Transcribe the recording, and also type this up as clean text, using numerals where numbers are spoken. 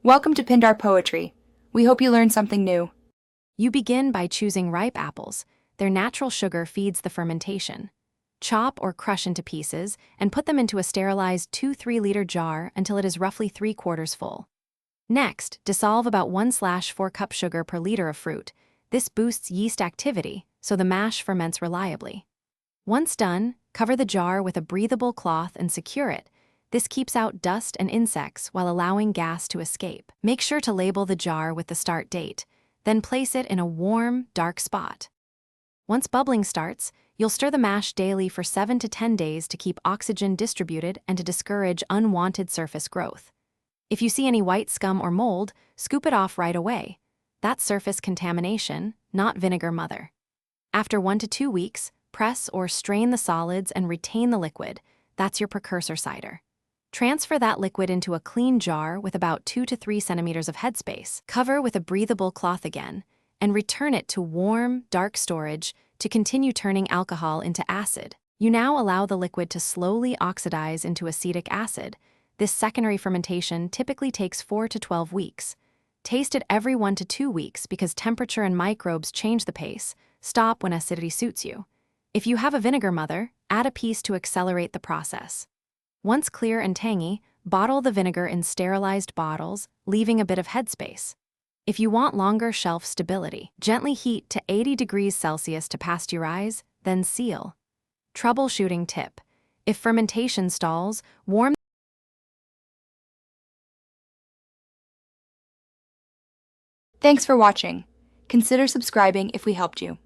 Welcome to Pindar Poetry. We hope you learned something new. You begin by choosing ripe apples. Their natural sugar feeds the fermentation. Chop or crush into pieces and put them into a sterilized 2-3-liter jar until it is roughly 3/4 full. Next, dissolve about 1/4 cup sugar per liter of fruit. This boosts yeast activity, so the mash ferments reliably. Once done, cover the jar with a breathable cloth and secure it. This keeps out dust and insects while allowing gas to escape. Make sure to label the jar with the start date, then place it in a warm, dark spot. Once bubbling starts, you'll stir the mash daily for 7 to 10 days to keep oxygen distributed and to discourage unwanted surface growth. If you see any white scum or mold, scoop it off right away. That's surface contamination, not vinegar mother. After 1 to 2 weeks, press or strain the solids and retain the liquid. That's your precursor cider. Transfer that liquid into a clean jar with about 2 to 3 centimeters of headspace. Cover with a breathable cloth again, and return it to warm, dark storage to continue turning alcohol into acid. You now allow the liquid to slowly oxidize into acetic acid. This secondary fermentation typically takes 4 to 12 weeks. Taste it every 1 to 2 weeks because temperature and microbes change the pace. Stop when acidity suits you. If you have a vinegar mother, add a piece to accelerate the process. Once clear and tangy, bottle the vinegar in sterilized bottles, leaving a bit of headspace. If you want longer shelf stability, gently heat to 80 degrees Celsius to pasteurize, then seal. Troubleshooting tip: if fermentation stalls, warm. Thanks for watching. Consider subscribing if we helped you.